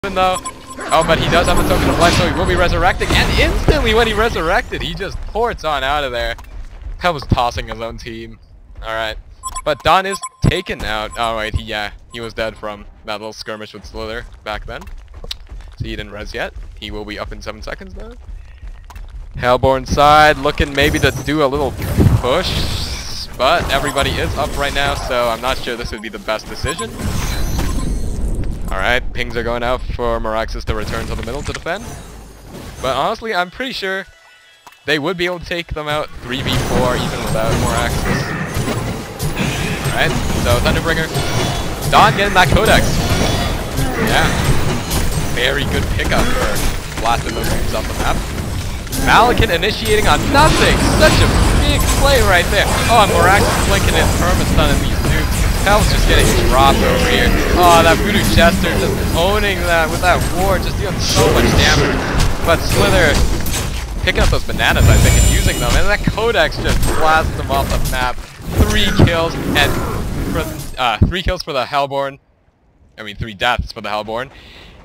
Even though, oh, but he does have a token of life, so he will be resurrecting. And instantly, when he resurrected, he just ports on out of there. That was tossing his own team. All right, but Don is taken out. Oh wait, he was dead from that little skirmish with Slither back then. So he didn't res yet. He will be up in 7 seconds though. Hellborn side looking maybe to do a little push, but everybody is up right now, so I'm not sure this would be the best decision. Alright, pings are going out for Meraxis to return to the middle to defend. But honestly, I'm pretty sure they would be able to take them out 3v4 even without Meraxis. Alright, so Thunderbringer. Don getting that Codex. Yeah. Very good pickup for blasting those moves off the map. Malakin initiating on nothing! Such a big play right there. Oh, and Meraxis blinking in perma-stunning these dudes. Hell's just getting dropped over here. Oh, that Voodoo Chester just owning that with that ward, just doing so much damage. But Slither picking up those bananas, I think, and using them. And that Codex just blasts them off the map. 3 kills, and for, 3 kills for the Hellborn. I mean, 3 deaths for the Hellborn.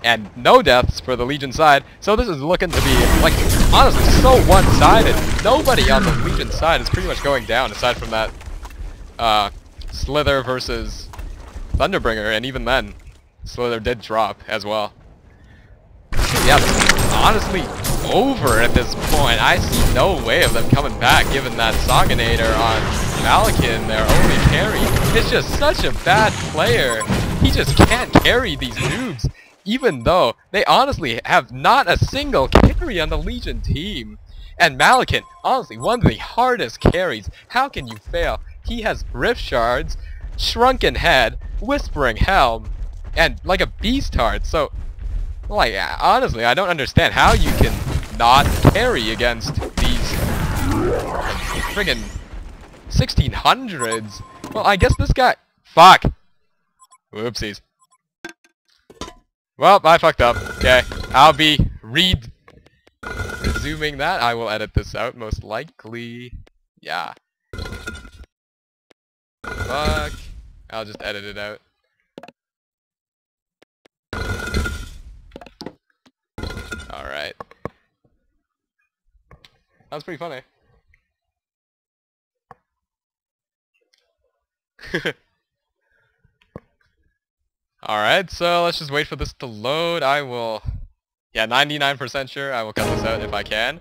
And no deaths for the Legion side. So this is looking to be, like, honestly, so one-sided. Nobody on the Legion side is pretty much going down, aside from that Slither versus Thunderbringer, and even then, Slither did drop as well. Yeah, this is honestly over at this point. I see no way of them coming back, given that Soganator on Malakin, their only carry, is just such a bad player. He just can't carry these noobs, even though they honestly have not a single carry on the Legion team. And Malakin, honestly, one of the hardest carries. How can you fail? He has Rift Shards, Shrunken Head, Whispering Helm, and like a Beast Heart. So, like, honestly, I don't understand how you can not carry against these friggin' 1600s. Well, I guess this guy... Fuck! Whoopsies. Well, I fucked up. Okay, I'll be resuming that. I will edit this out, most likely. Yeah. Fuck. I'll just edit it out. Alright. That was pretty funny. Alright, so let's just wait for this to load. I will... Yeah, 99% sure I will cut this out if I can.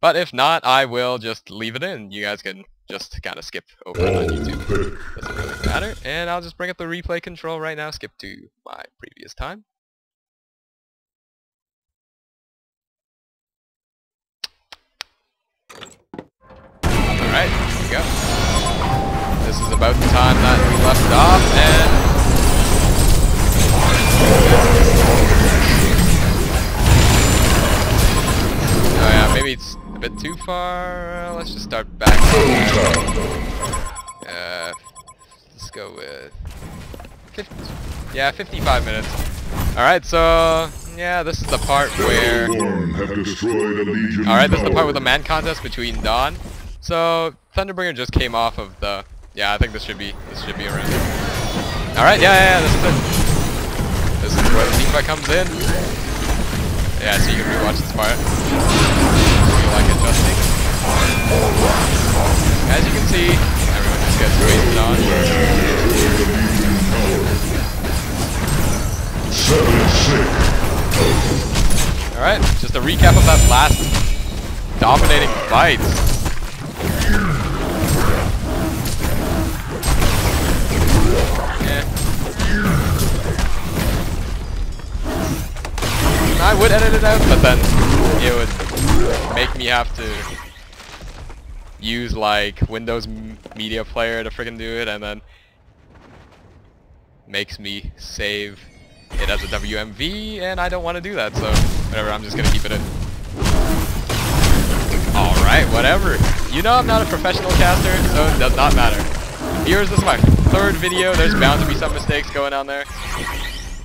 But if not, I will just leave it in. You guys can just kind of skip over it on YouTube. Doesn't really matter. And I'll just bring up the replay control right now. Skip to my previous time. Alright, here we go. This is about the time that we left off, and... Oh yeah, maybe it's a bit too far. Let's just start back. Let's go with 55 minutes. Alright, so yeah, this is the part where... Alright, this is the part with the man contest between Dawn. So Thunderbringer just came off of the... Yeah, I think this should be around. Alright, yeah, this is it. This is where the team fight comes in. Yeah, so you can rewatch this part. Feel like adjusting. As you can see, everyone just gets wasted on. Alright, just a recap of that last dominating fight. I would edit it out, but then it would make me have to use like Windows Media Player to friggin' do it, and then makes me save it as a WMV, and I don't want to do that, so whatever, I'm just gonna keep it in. Alright, whatever. You know I'm not a professional caster, so it does not matter. Viewers, this is my 3rd video, there's bound to be some mistakes going on there.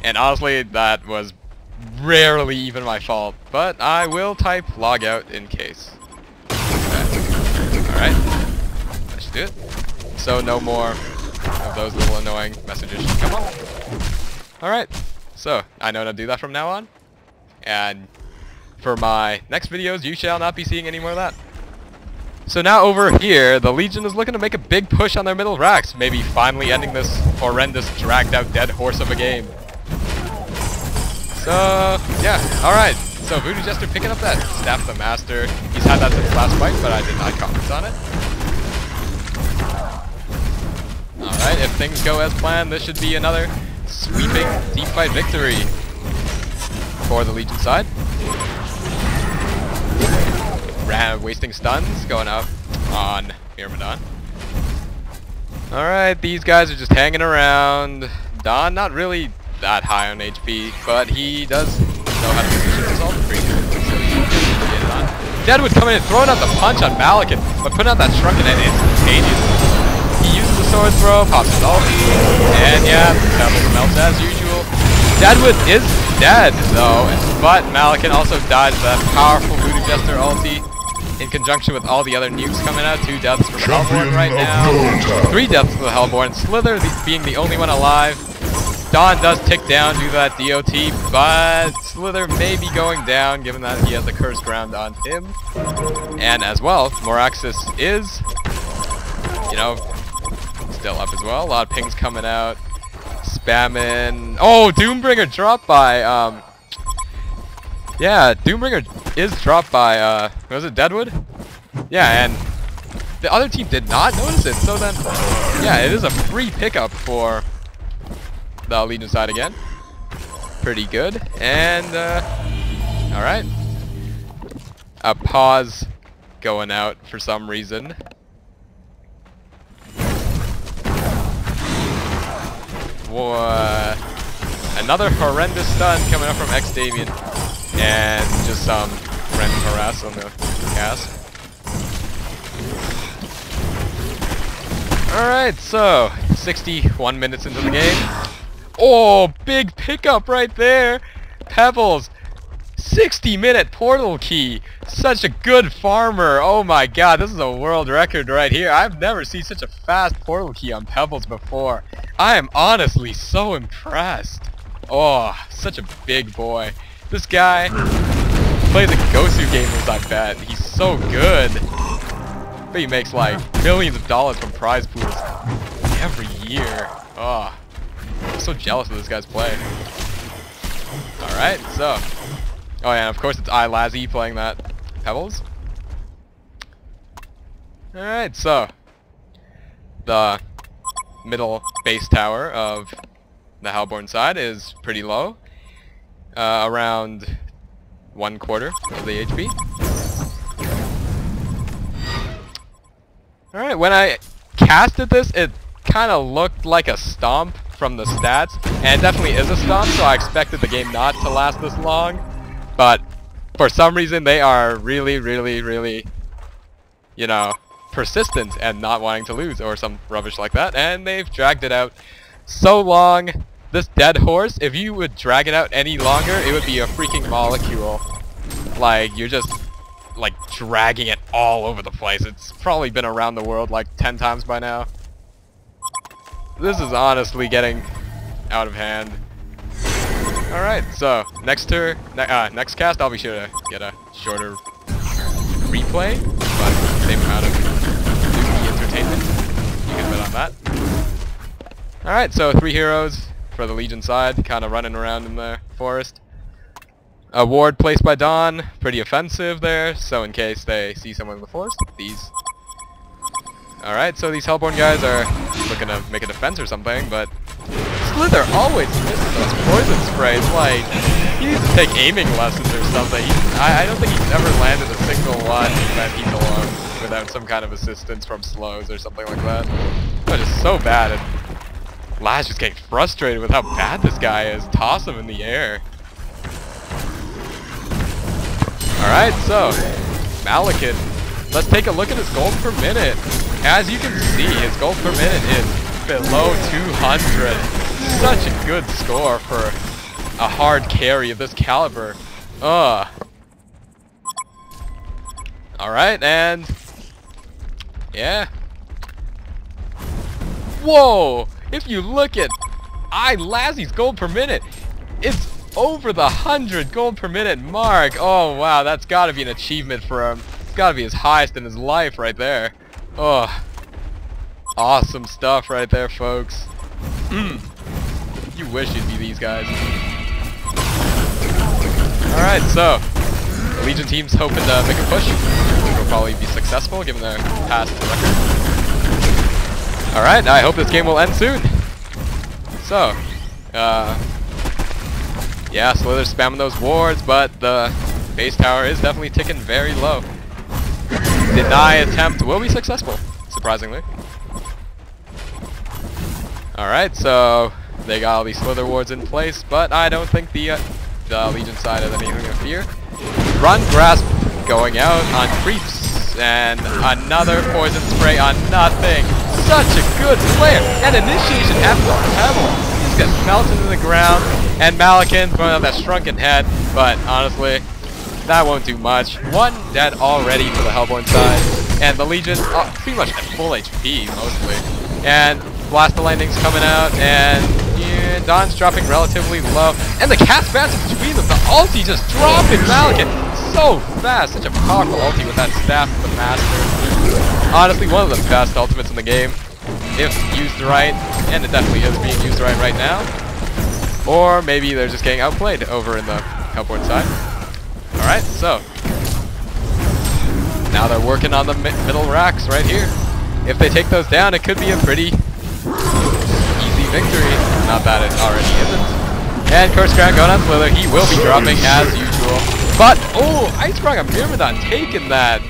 And honestly, that was rarely even my fault, but I will type logout in case. Okay. Alright, that should do it. So no more of those little annoying messages should come up. Alright, So, I know how to do that from now on. And for my next videos, you shall not be seeing any more of that. So now over here, the Legion is looking to make a big push on their middle racks. Maybe finally ending this horrendous, dragged out dead horse of a game. So, yeah, alright. So Voodoo Jester picking up that Staff of the Master. He's had that since last fight, but I did not comment on it. Alright, if things go as planned, this should be another sweeping deep fight victory for the Legion side. Wasting stuns, going up on Myrmidon. Alright, these guys are just hanging around. Don, not really that high on HP, but he does know how to position himself pretty good. So he can get it on. Deadwood coming in, throwing out the punch on Malakin, but putting out that shrunken head instantaneously. He uses the sword throw, pops his ulti, and yeah, Pebbles melts as usual. Deadwood is dead though, but Malakin also dies to that powerful Voodoo Jester ulti in conjunction with all the other nukes coming out. 2 deaths for the Hellborn right now. 3 deaths for the Hellborn. Slither being the only one alive. Dawn does tick down due to that DOT, but Slither may be going down given that he has the Cursed Ground on him. And as well, Moraxis is, you know, still up as well. A lot of pings coming out. Spamming. Oh, Doombringer dropped by, yeah, Doombringer is dropped by, was it Deadwood? Yeah, and the other team did not notice it, so then, yeah, it is a free pickup for the Legion side again. Pretty good, and, alright. A pause going out for some reason. Another horrendous stun coming up from X-Davian. And just some random harass on the cast. Alright, so 61 minutes into the game. Oh, big pickup right there. Pebbles, 60-minute portal key. Such a good farmer. Oh my god, this is a world record right here. I've never seen such a fast portal key on Pebbles before. I am honestly so impressed. Oh, such a big boy. This guy plays a Gosu gamers, I bet. He's so good. But he makes like millions of dollars from prize pools every year. Oh, I'm so jealous of this guy's play. Alright, so. Oh yeah, and of course it's iLazzy playing that Pebbles. Alright, so. The middle base tower of the Hellborn side is pretty low. Around 1/4 of the HP. Alright, when I casted this, it kind of looked like a stomp from the stats, and it definitely is a stomp, so I expected the game not to last this long, but for some reason they are really, really, really, you know, persistent and not wanting to lose, or some rubbish like that, and they've dragged it out so long. This dead horse, if you would drag it out any longer, it would be a freaking molecule. Like, you're just, like, dragging it all over the place. It's probably been around the world like 10 times by now. This is honestly getting out of hand. Alright, so, next cast, I'll be sure to get a shorter replay, but same amount of Disney entertainment. You can bet on that. Alright, so 3 heroes for the Legion side, kind of running around in the forest. A ward placed by Dawn, pretty offensive there, so in case they see someone in the forest, these. Alright, so these Hellborn guys are looking to make a defense or something, but Slither always misses those poison sprays. Like, he needs to take aiming lessons or something. I don't think he's ever landed a single one that he's alone without some kind of assistance from slows or something like that. But it's so bad. And Laz just getting frustrated with how bad this guy is. Toss him in the air. Alright, so Malakin. Let's take a look at his gold per minute. As you can see, his gold per minute is below 200. Such a good score for a hard carry of this caliber. Alright, and yeah. Whoa! If you look at iLazzy's gold per minute, it's over the 100 gold per minute mark. Oh wow, that's gotta be an achievement for him. It's gotta be his highest in his life right there. Oh, awesome stuff right there, folks. You wish you'd be these guys. Alright, so the Legion team's hoping to make a push, which will probably be successful given their past record. Alright, I hope this game will end soon. So, yeah, Slither's spamming those wards, but the base tower is definitely ticking very low. Deny attempt will be successful, surprisingly. Alright, so they got all these Slither wards in place, but I don't think the Legion side has anything to fear. Run Grasp going out on creeps, and another poison spray on nothing. Such a good player, and initiation after the pebble. Just gets melted into the ground, and Malakin throwing out that shrunken head, but honestly, that won't do much. One dead already for the Hellborn side, and the Legion pretty much at full HP mostly. And Blast the Lightning's coming out, and yeah, Dawn's dropping relatively low. And the cast bounces between them. The ulti just dropping Malakin so fast. Such a powerful ulti with that staff of the Master. Honestly, one of the best ultimates in the game, if used right, and it definitely is being used right now. Or maybe they're just getting outplayed over in the Hellborn side. Alright, so now they're working on the middle racks right here. If they take those down, it could be a pretty easy victory. Not that it already isn't. And Curse Crown going on Slither. He will be dropping as usual. But, oh, Icebrock and Myrmidon taking that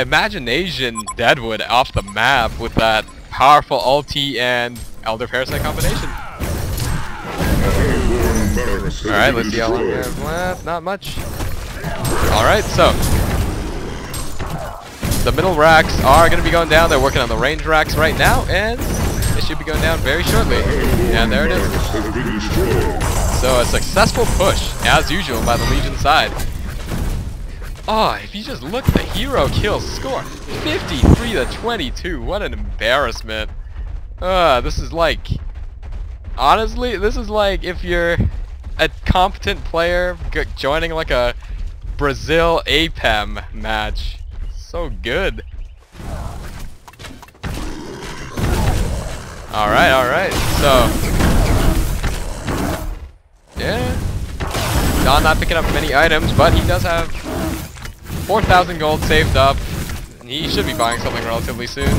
Imagination Deadwood off the map with that powerful ulti and Elder Parasite combination. Alright, let's see how long we have left. Not much. Alright, so the middle racks are going to be going down. They're working on the range racks right now, and they should be going down very shortly. And there it is. So a successful push, as usual, by the Legion side. Oh, if you just look at the hero kill score, 53 to 22. What an embarrassment. This is like, honestly, this is like if you're a competent player joining like a Brazil APEM match. So good. Alright, so yeah, Dawn not picking up many items, but he does have 4,000 gold saved up. He should be buying something relatively soon.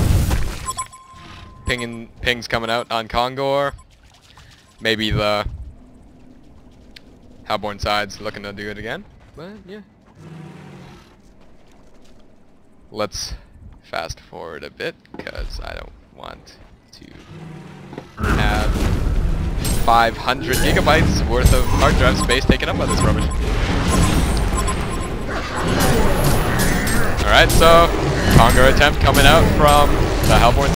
Ping's coming out on Kongor. Maybe the Hellborn side's looking to do it again, but yeah. Let's fast forward a bit, because I don't want to have 500 gigabytes worth of hard drive space taken up by this rubbish. Alright, so Congo attempt coming out from the Hellborn